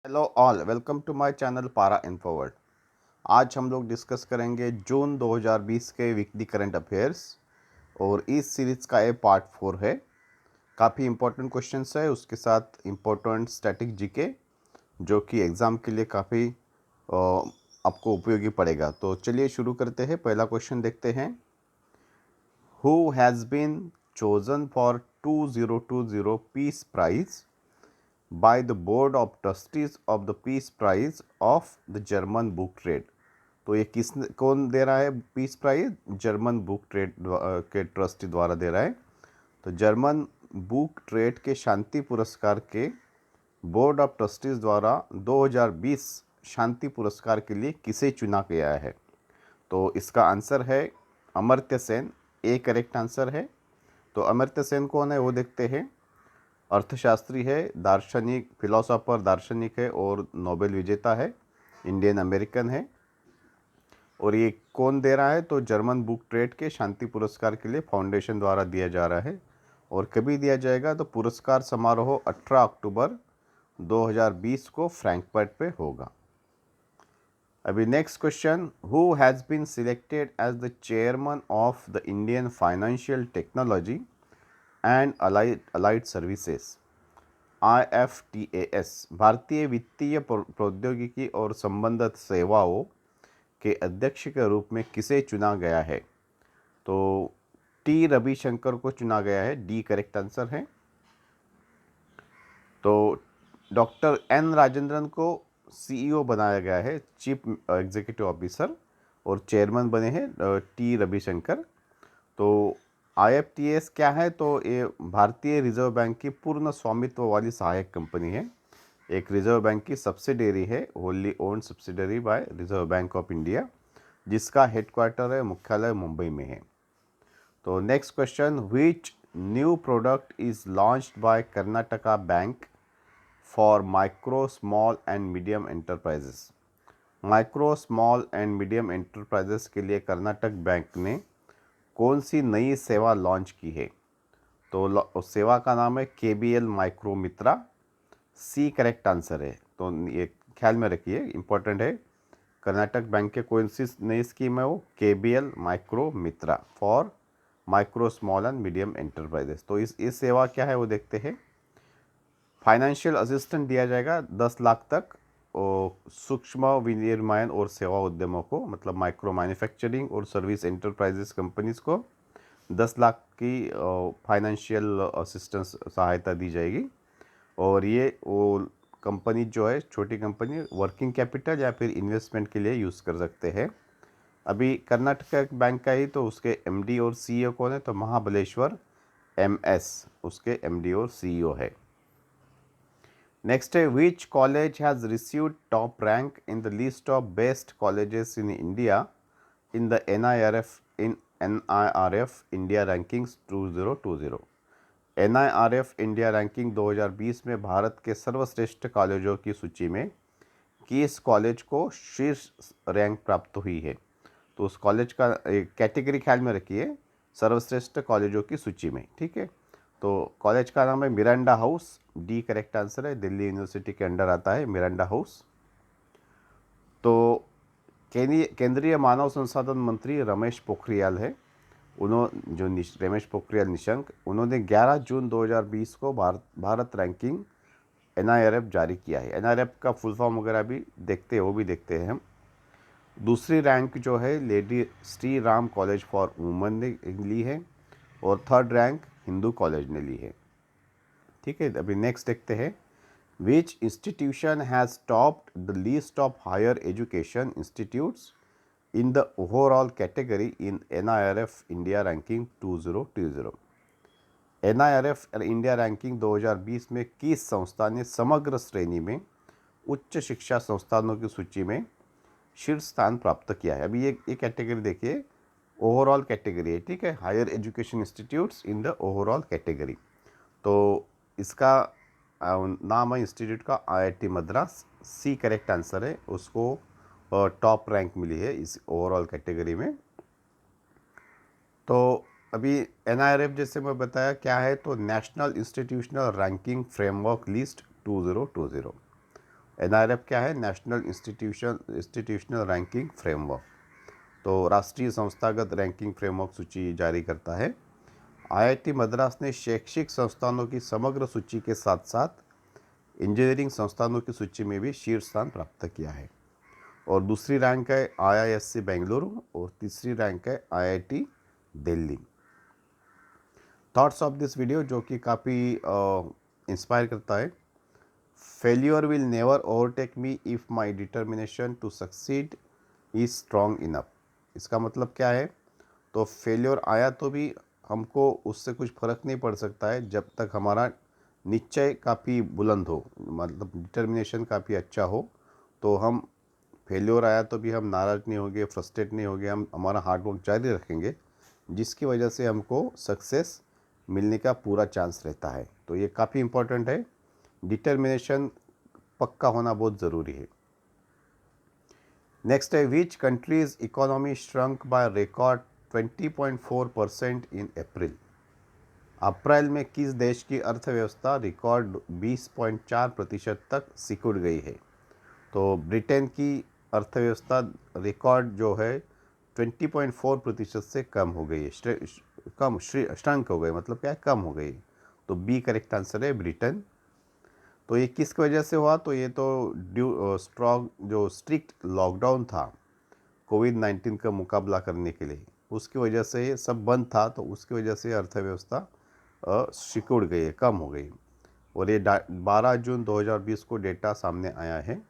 Hello all, welcome to my channel पारा इन्फोवर्ड। आज हम लोग डिस्कस करेंगे जून 2020 के वीकली करंट अफेयर्स और इस सीरीज़ का ये पार्ट 4 है। काफ़ी इंपॉर्टेंट क्वेश्चंस है, उसके साथ इंपॉर्टेंट स्टैटिक जीके जो कि एग्ज़ाम के लिए काफ़ी आपको उपयोगी पड़ेगा। तो चलिए शुरू करते हैं। पहला क्वेश्चन देखते हैं। Who has been chosen for 2020 peace prize by the board of trustees of the peace prize of the German book trade। तो ये कौन दे रहा है peace prize? German book trade के ट्रस्टी द्वारा दे रहा है। तो जर्मन बुक ट्रेड के शांति पुरस्कार के बोर्ड ऑफ ट्रस्टीज द्वारा 2020 शांति पुरस्कार के लिए किसे चुना गया है? तो इसका आंसर है Amartya Sen. A correct answer है। तो अमर्त्य सेन कौन है वो देखते हैं। अर्थशास्त्री है, दार्शनिक, फिलोसोफर, दार्शनिक है और नोबेल विजेता है, इंडियन अमेरिकन है। और ये कौन दे रहा है? तो जर्मन बुक ट्रेड के शांति पुरस्कार के लिए फाउंडेशन द्वारा दिया जा रहा है। और कभी दिया जाएगा? तो पुरस्कार समारोह 18 अक्टूबर 2020 को फ्रैंकफर्ट पे होगा। अभी next question. Who has been selected as the chairman of the Indian financial technology and allied services IFTAS भारतीय वित्तीय प्रौद्योगिकी और संबंधित सेवाओं के अध्यक्ष के रूप में किसे चुना गया है? तो टी रविशंकर को चुना गया है। डी करेक्ट आंसर है। तो डॉक्टर एन राजेंद्रन को CEO बनाया गया है, चीफ एग्जीक्यूटिव ऑफिसर, और चेयरमैन बने हैं टी रविशंकर। तो IFTS क्या है? तो ये भारतीय रिजर्व बैंक की पूर्ण स्वामित्व वाली सहायक कंपनी है। एक रिजर्व बैंक की सब्सिडरी है, wholly owned subsidiary by Reserve Bank of India, जिसका हेडक्वार्टर है, मुख्यालय मुंबई में है। तो next question. Which new product is launched by Karnataka Bank for micro small and medium enterprises? Micro small and medium enterprises के लिए कर्नाटक बैंक ने कौन सी नई सेवा लॉन्च की है? तो उस सेवा का नाम है KBL माइक्रो मित्रा। सी करेक्ट आंसर है। तो ये ख्याल में रखिए, इम्पोर्टेंट है। कर्नाटक बैंक के कौन सी नई स्कीम है? वो KBL micro Mitra for micro small and medium enterprises. तो इस सेवा क्या है वो देखते हैं। फाइनेंशियल असिस्टेंट दिया जाएगा 10 लाख तक सूक्ष्म विनिर्माण और सेवा उद्यमों को, मतलब माइक्रो मैन्युफैक्चरिंग और सर्विस एंटरप्राइजेस कंपनीज को 10 लाख की फाइनेंशियल असिस्टेंस सहायता दी जाएगी। और ये वो कंपनी जो है, छोटी कंपनी, वर्किंग कैपिटल या फिर इन्वेस्टमेंट के लिए यूज़ कर सकते हैं। अभी कर्नाटक बैंक का ही तो उसके MD और CEO कौन है? तो महाबलेश्वर MS उसके MD और CEO है। नेक्स्ट है, which college has received top rank in the list of best colleges in India in the NIRF India rankings 2020? NIRF India ranking 2020 में भारत के सर्वश्रेष्ठ कॉलेजों की सूची में किस कॉलेज को शीर्ष रैंक प्राप्त हुई है? तो उस कॉलेज का एक कैटेगरी ख्याल में रखिए, सर्वश्रेष्ठ कॉलेजों की सूची में। ठीक है, तो कॉलेज का नाम है Miranda house. D correct answer है। दिल्ली यूनिवर्सिटी के अंडर आता है मिरांडा हाउस। तो केंद्रीय मानव संसाधन मंत्री रमेश पोखरियाल है, उन्होंने जो रमेश पोखरियाल निशंक, उन्होंने 11 जून 2020 को भारत रैंकिंग NIRF जारी किया है। NIRF का फुल फॉर्म वगैरह भी देखते हैं, वो भी देखते हैं हम। दूसरी रैंक जो है lady Shri Ram college for women ने ली है, और थर्ड रैंक हिंदू कॉलेज ने ली है। ठीक है, अभी नेक्स्ट देखते हैं। Which institution has topped the list of higher education institutes in the overall category in NIRF India ranking 2020? NIRF India ranking 2020 में किस संस्था ने समग्र श्रेणी में उच्च शिक्षा संस्थानों की सूची में शीर्ष स्थान प्राप्त किया है? अभी ये कैटेगरी देखिए, ओवरऑल कैटेगरी है। ठीक है, higher education institutes in the overall category. तो इसका नाम है इंस्टीट्यूट का IIT Madras. C correct answer है। उसको टॉप रैंक मिली है इस ओवरऑल कैटेगरी में। तो अभी NIRF जैसे मैं बताया क्या है, तो national institutional ranking framework list 2020। NIRF क्या है? National institutional ranking framework. तो राष्ट्रीय संस्थागत रैंकिंग फ्रेमवर्क सूची जारी करता है। IIT मद्रास ने शैक्षिक संस्थानों की समग्र सूची के साथ साथ इंजीनियरिंग संस्थानों की सूची में भी शीर्ष स्थान प्राप्त किया है। और दूसरी रैंक है IISc बेंगलुरु और तीसरी रैंक है IIT Delhi. Thoughts of this video जो कि काफ़ी इंस्पायर करता है। Failure will never overtake me if my determination to succeed is strong enough. इसका मतलब क्या है? तो फेल्योर आया तो भी हमको उससे कुछ फ़र्क नहीं पड़ सकता है जब तक हमारा निश्चय काफ़ी बुलंद हो, मतलब डिटर्मिनेशन काफ़ी अच्छा हो। तो हम फेल्योर आया तो भी हम नाराज़ नहीं होंगे, फ्रस्ट्रेट नहीं होंगे, हम हमारा हार्ड वर्क जारी रखेंगे, जिसकी वजह से हमको सक्सेस मिलने का पूरा चांस रहता है। तो ये काफ़ी इम्पोर्टेंट है। डिटर्मिनेशन पक्का होना बहुत ज़रूरी है। नेक्स्ट है, which country's economy shrunk by record 20.4% in April. April में किस देश की अर्थव्यवस्था रिकॉर्ड 20.4% तक सिकुड़ गई है? तो ब्रिटेन की अर्थव्यवस्था रिकॉर्ड जो है 20.4% से कम हो गई है। श्रंक हो गई, मतलब क्या है? कम हो गई। तो बी करेक्ट आंसर है, ब्रिटेन। तो ये किस वजह से हुआ? तो ये तो ड्यू स्ट्रॉन्ग जो स्ट्रिक्ट लॉकडाउन था कोविड-19 का मुकाबला करने के लिए, उसकी वजह से ये सब बंद था, तो उसकी वजह से अर्थव्यवस्था सिकुड़ गई है, कम हो गई। और ये 12 जून 2020 को डेटा सामने आया है।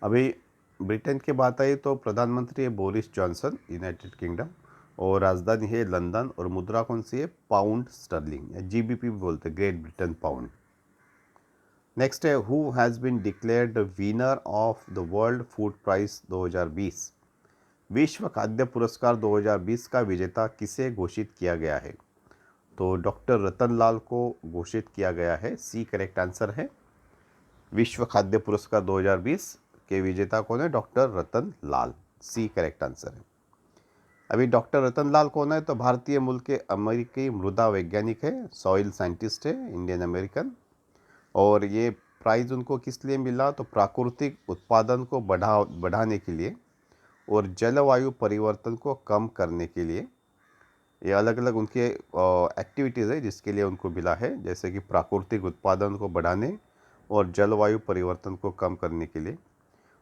अभी ब्रिटेन की बात आई तो प्रधानमंत्री है बोरिस जॉनसन, यूनाइटेड किंगडम, और राजधानी है लंदन, और मुद्रा कौन सी है? पाउंड स्टर्लिंग या GBP भी बोलते हैं, ग्रेट ब्रिटेन पाउंड। नेक्स्ट है, who has been declared the winner of the world food prize 2020। विश्व खाद्य पुरस्कार 2020 का विजेता किसे घोषित किया गया है? तो डॉक्टर रतन लाल को घोषित किया गया है, सी करेक्ट आंसर है। विश्व खाद्य पुरस्कार 2020 के विजेता कौन है? डॉक्टर रतन लाल, सी करेक्ट आंसर है। अभी डॉक्टर रतन लाल कौन है? तो भारतीय मूल के अमेरिकी मृदा वैज्ञानिक है, सॉइल साइंटिस्ट है, इंडियन अमेरिकन। और ये प्राइज़ उनको किस लिए मिला? तो प्राकृतिक उत्पादन को बढ़ाने के लिए और जलवायु परिवर्तन को कम करने के लिए। ये अलग अलग उनके एक्टिविटीज़ है जिसके लिए उनको मिला है, जैसे कि प्राकृतिक उत्पादन को बढ़ाने और जलवायु परिवर्तन को कम करने के लिए,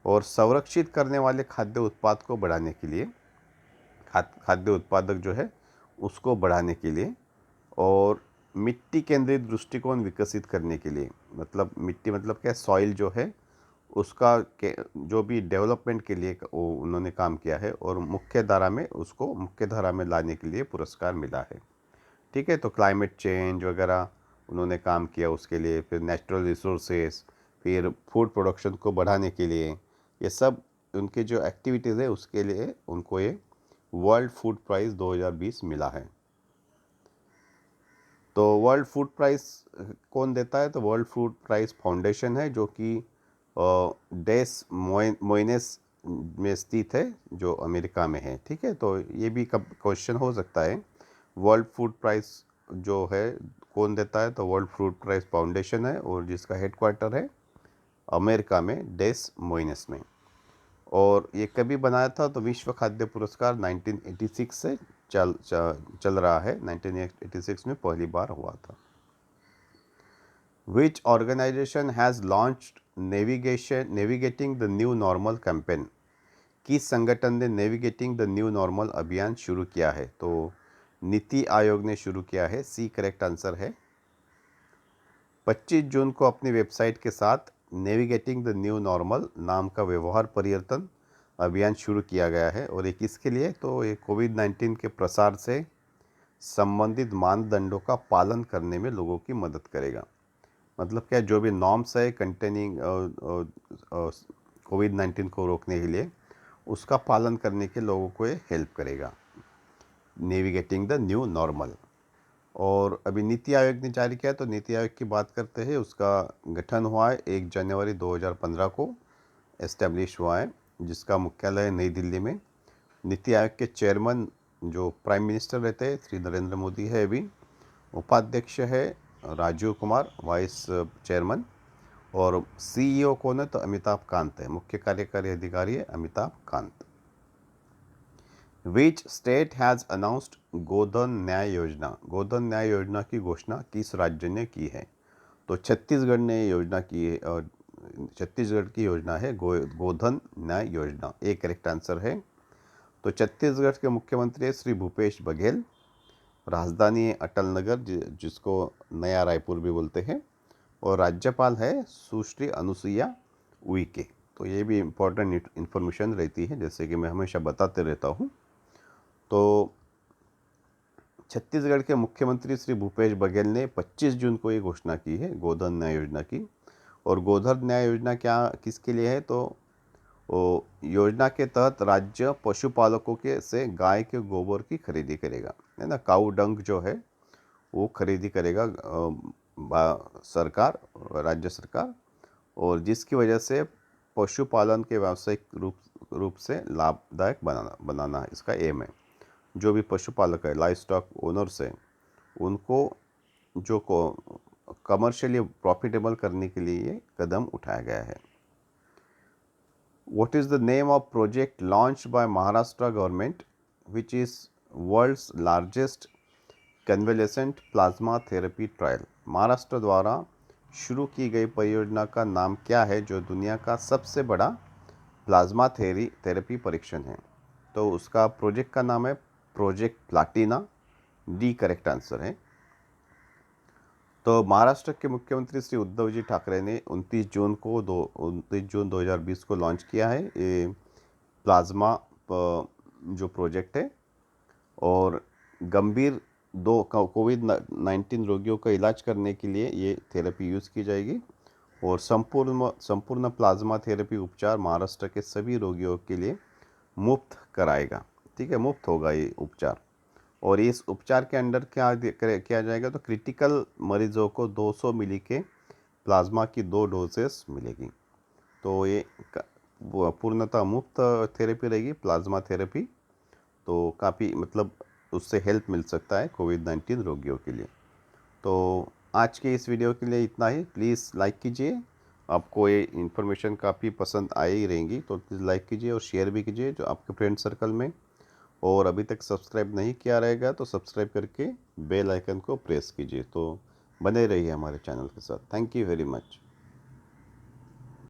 और संरक्षित करने वाले खाद्य उत्पाद को बढ़ाने के लिए, खाद्य उत्पादक जो है उसको बढ़ाने के लिए, और मिट्टी केंद्रित दृष्टिकोण विकसित करने के लिए। मतलब मिट्टी मतलब क्या? सॉइल जो है उसका जो भी डेवलपमेंट के लिए वो उन्होंने काम किया है, और मुख्य धारा में लाने के लिए पुरस्कार मिला है। ठीक है, तो क्लाइमेट चेंज वगैरह उन्होंने काम किया उसके लिए, फिर नेचुरल रिसोर्सेस, फिर फूड प्रोडक्शन को बढ़ाने के लिए, ये सब उनके जो एक्टिविटीज़ है उसके लिए उनको ये वर्ल्ड फूड प्राइज़ 2020 मिला है। तो वर्ल्ड फूड प्राइज़ कौन देता है? तो वर्ल्ड फूड प्राइज़ फाउंडेशन है, जो कि डेस मोइनेस में स्थित है, जो अमेरिका में है। ठीक है, तो ये भी कब क्वेश्चन हो सकता है। वर्ल्ड फूड प्राइज़ जो है कौन देता है? तो वर्ल्ड फूड प्राइज़ फाउंडेशन है, और जिसका हेडक्वार्टर है अमेरिका में, डेस मोइनेस में। और ये कभी बनाया था? तो विश्व खाद्य पुरस्कार 1986 से चल रहा है। 1986 में पहली बार हुआ था। Which organisation has launched navigating the new normal campaign. किस संगठन ने नेविगेटिंग द न्यू नॉर्मल अभियान शुरू किया है? तो नीति आयोग ने शुरू किया है, सी करेक्ट आंसर है। 25 जून को अपनी वेबसाइट के साथ नेविगेटिंग द न्यू नॉर्मल नाम का व्यवहार परिवर्तन अभियान शुरू किया गया है। और ये किसके लिए? तो ये कोविड-19 के प्रसार से संबंधित मानदंडों का पालन करने में लोगों की मदद करेगा। मतलब क्या, जो भी नॉर्म्स है कंटेनिंग कोविड-19 को रोकने के लिए, उसका पालन करने के लोगों को ये हेल्प करेगा, नेविगेटिंग द न्यू नॉर्मल। और अभी नीति आयोग ने जारी किया, तो नीति आयोग की बात करते हैं। उसका गठन हुआ है 1 जनवरी 2015 को एस्टेब्लिश हुआ है, जिसका मुख्यालय है नई दिल्ली में। नीति आयोग के चेयरमैन जो प्राइम मिनिस्टर रहते हैं, श्री नरेंद्र मोदी है अभी। उपाध्यक्ष है राजीव कुमार, वाइस चेयरमैन। और सीईओ कौन है? तो अमिताभ कांत है, मुख्य कार्यकारी अधिकारी है Amitabh Kant. Which state has announced Godhan Nyay Yojana? गोधन न्याय योजना की घोषणा किस राज्य ने की है? तो छत्तीसगढ़ ने योजना की है, और छत्तीसगढ़ की योजना है गोधन न्याय योजना। एक करेक्ट आंसर है। तो छत्तीसगढ़ के मुख्यमंत्री है श्री भूपेश बघेल। राजधानी है अटल नगर, जिसको नया रायपुर भी बोलते हैं। और राज्यपाल है सुश्री अनुसुईया उइके। तो ये भी इम्पोर्टेंट इन्फॉर्मेशन रहती है, जैसे कि मैं हमेशा बताते रहता हूँ। तो छत्तीसगढ़ के मुख्यमंत्री श्री भूपेश बघेल ने 25 जून को ये घोषणा की है गोधन न्याय योजना की। और गोधन न्याय योजना क्या किसके लिए है? तो योजना के तहत राज्य पशुपालकों के से गाय के गोबर की खरीदी करेगा, है ना। काऊ डंग जो है वो खरीदी करेगा सरकार, राज्य सरकार। और जिसकी वजह से पशुपालन के व्यावसायिक रूप से लाभदायक बनाना इसका एम है। जो भी पशुपालक है, लाइव स्टॉक ओनर्स है, उनको जो कमर्शियली प्रॉफिटेबल करने के लिए ये कदम उठाया गया है। What is the name of project launched by Maharashtra government, which is world's largest convalescent plasma therapy trial? Maharashtra द्वारा शुरू की गई परियोजना का नाम क्या है, जो दुनिया का सबसे बड़ा प्लाज्मा थेरेपी परीक्षण है? तो उसका प्रोजेक्ट का नाम है project Platina. D correct answer है। तो महाराष्ट्र के मुख्यमंत्री श्री उद्धव जी ठाकरे ने 29 जून 2020 को लॉन्च किया है ये प्लाज्मा जो प्रोजेक्ट है। और गंभीर कोविड-19 रोगियों का इलाज करने के लिए ये थेरेपी यूज़ की जाएगी। और संपूर्ण प्लाज्मा थेरेपी उपचार महाराष्ट्र के सभी रोगियों के लिए मुफ्त कराएगा। ठीक है, मुफ्त होगा ये उपचार। और इस उपचार के अंडर किया जाएगा? तो क्रिटिकल मरीजों को 200 मिली के प्लाज्मा की 2 डोजेस मिलेगी। तो ये पूर्णतः मुफ्त थेरेपी रहेगी, प्लाज्मा थेरेपी। तो काफ़ी मतलब उससे हेल्प मिल सकता है कोविड-19 रोगियों के लिए। तो आज के इस वीडियो के लिए इतना ही। प्लीज़ लाइक कीजिए। आपको ये इन्फॉर्मेशन काफ़ी पसंद आई ही रहेंगी, तो प्लीज़ लाइक कीजिए और शेयर भी कीजिए जो आपके फ्रेंड सर्कल में। और अभी तक सब्सक्राइब नहीं किया रहेगा तो सब्सक्राइब करके बेल आइकन को प्रेस कीजिए। तो बने रहिए हमारे चैनल के साथ। Thank you very much.